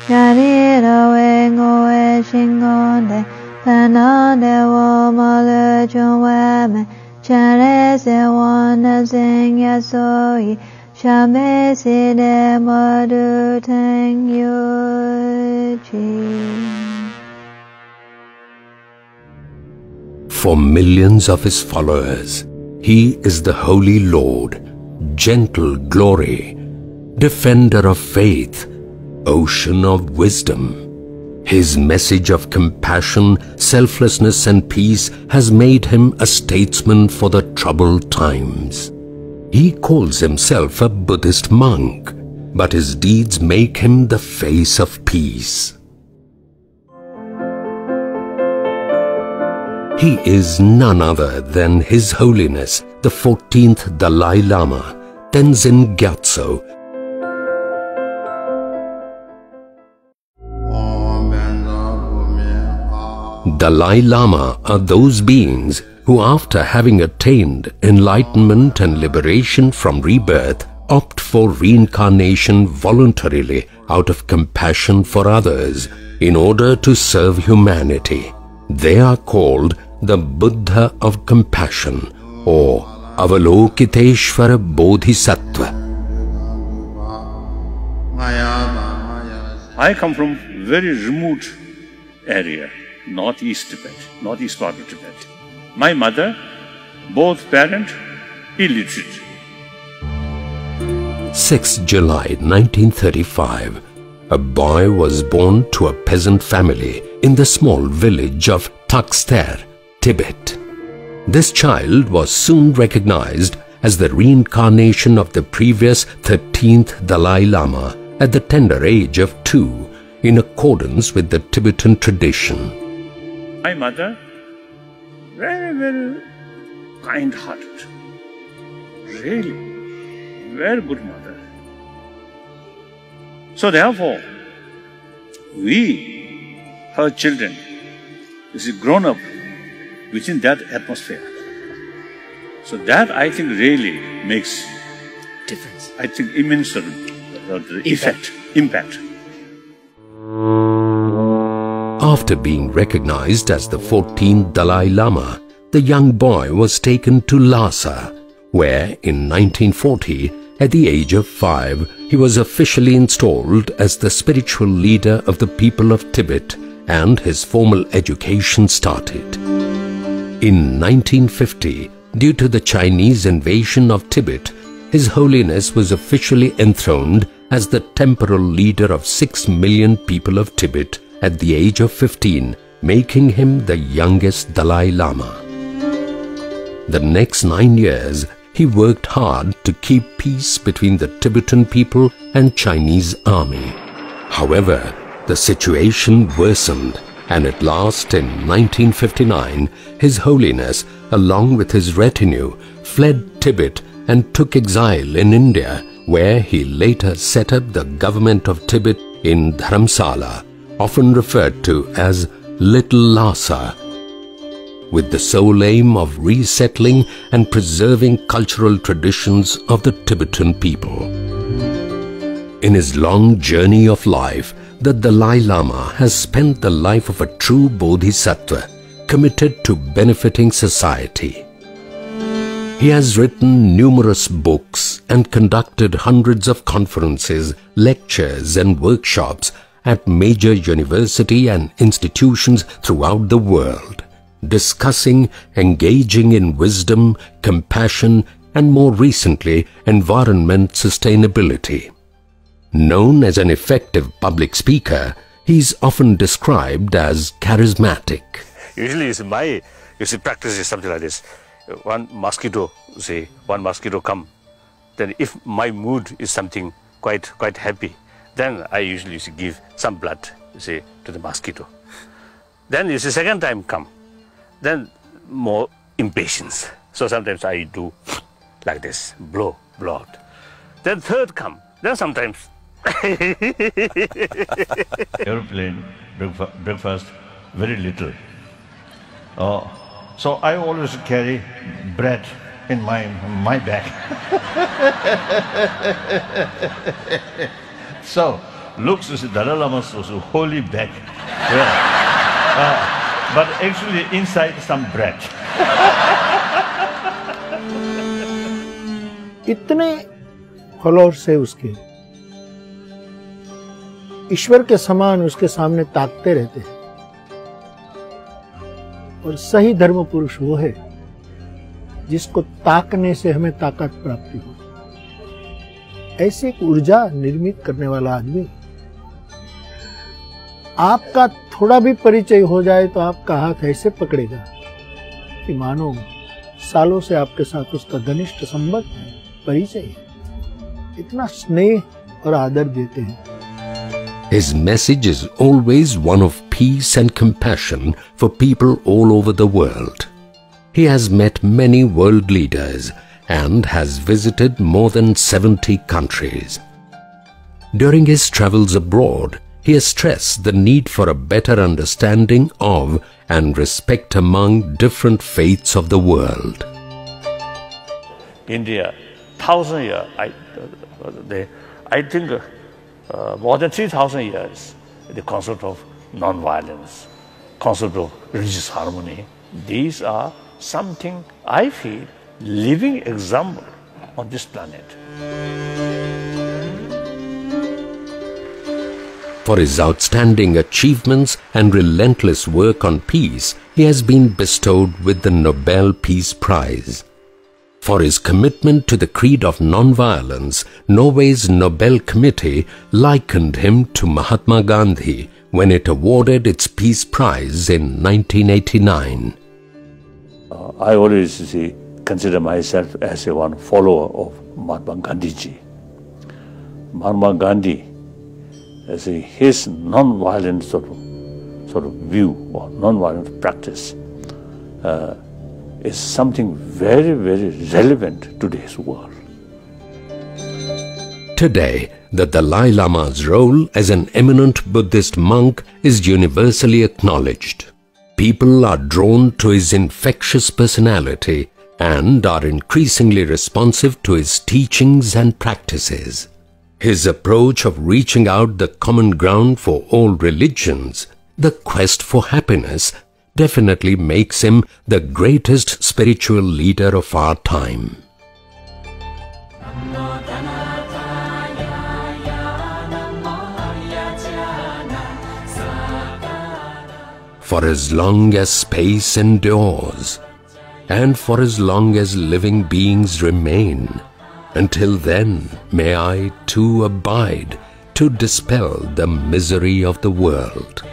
Yarira wengo e shingonde, Panade wo malu chunweme, Chare se wana sing yasoi, Shame si de madu teng yuchi. For millions of his followers, he is the Holy Lord, gentle glory, defender of faith, ocean of wisdom. His message of compassion, selflessness and peace has made him a statesman for the troubled times. He calls himself a Buddhist monk, but his deeds make him the face of peace. He is none other than His Holiness, the 14th Dalai Lama, Tenzin Gyatso. Dalai Lama are those beings who, after having attained enlightenment and liberation from rebirth, opt for reincarnation voluntarily out of compassion for others in order to serve humanity. They are called the Buddha of Compassion or Avalokiteshvara Bodhisattva. I come from very remote area, northeast Tibet, northeast part of Tibet. My mother, both parents, illiterate. 6 July 1935, a boy was born to a peasant family in the small village of Takster, Tibet. This child was soon recognized as the reincarnation of the previous 13th Dalai Lama at the tender age of 2, in accordance with the Tibetan tradition. My mother, very, very kind-hearted, really, very good mother. So therefore, we, her children, is grown up within that atmosphere. So that, I think, really makes difference. I think immense impact. After being recognized as the 14th Dalai Lama, the young boy was taken to Lhasa, where in 1940, at the age of 5, he was officially installed as the spiritual leader of the people of Tibet, and his formal education started. In 1950, due to the Chinese invasion of Tibet, His Holiness was officially enthroned as the temporal leader of 6 million people of Tibet at the age of 15, making him the youngest Dalai Lama. The next 9 years, he worked hard to keep peace between the Tibetan people and Chinese army. However, the situation worsened, and at last in 1959, His Holiness, along with his retinue, fled Tibet and took exile in India, where he later set up the government of Tibet in Dharamsala, often referred to as Little Lhasa, with the sole aim of resettling and preserving cultural traditions of the Tibetan people. In his long journey of life, the Dalai Lama has spent the life of a true bodhisattva, committed to benefiting society. He has written numerous books and conducted hundreds of conferences, lectures and workshops at major university and institutions throughout the world, discussing, engaging in wisdom, compassion, and more recently, environment sustainability. Known as an effective public speaker, he is often described as charismatic. Usually, my practice is something like this. One mosquito come. Then, if my mood is something quite happy, then I usually give some blood, to the mosquito. Then, second time come, then more impatience. So sometimes I do like this, blow out. Then third come, then sometimes. Airplane, breakfast, very little. So I always carry bread in my bag. So looks as Dalai Lama's also holy bag. Yeah. But actually inside some bread. इतने followers है उसके, ईश्वर के समान उसके सामने ताकते रहते हैं। और सही धर्म पुरुष वो है जिसको ताकने से हमें ताकत प्राप्ति हो। ऐसे एक ऊर्जा निर्मित करने वाला आदमी, आपका थोड़ा भी परिचय हो जाए तो आपका हाथ ऐसे पकड़ेगा कि मानो सालों से आपके साथ उसका घनिष्ठ संबंध है, परिचय है। इतना स्नेह और आदर देते हैं। His message is always one of peace and compassion for people all over the world. He has met many world leaders and has visited more than 70 countries. During his travels abroad, he has stressed the need for a better understanding of and respect among different faiths of the world. India, 1,000 years, I think more than 3,000 years, the concept of non-violence, concept of religious harmony, these are something I feel living example on this planet. For his outstanding achievements and relentless work on peace, he has been bestowed with the Nobel Peace Prize. For his commitment to the creed of non-violence, Norway's Nobel Committee likened him to Mahatma Gandhi when it awarded its Peace Prize in 1989. I always consider myself as one follower of Mahatma Gandhi ji. Mahatma Gandhi, as his non-violent sort of view or non-violent practice is something very, very relevant to today's world. Today, the Dalai Lama's role as an eminent Buddhist monk is universally acknowledged. People are drawn to his infectious personality and are increasingly responsive to his teachings and practices. His approach of reaching out the common ground for all religions, the quest for happiness, definitely makes him the greatest spiritual leader of our time. For as long as space endures, and for as long as living beings remain, until then may I too abide to dispel the misery of the world.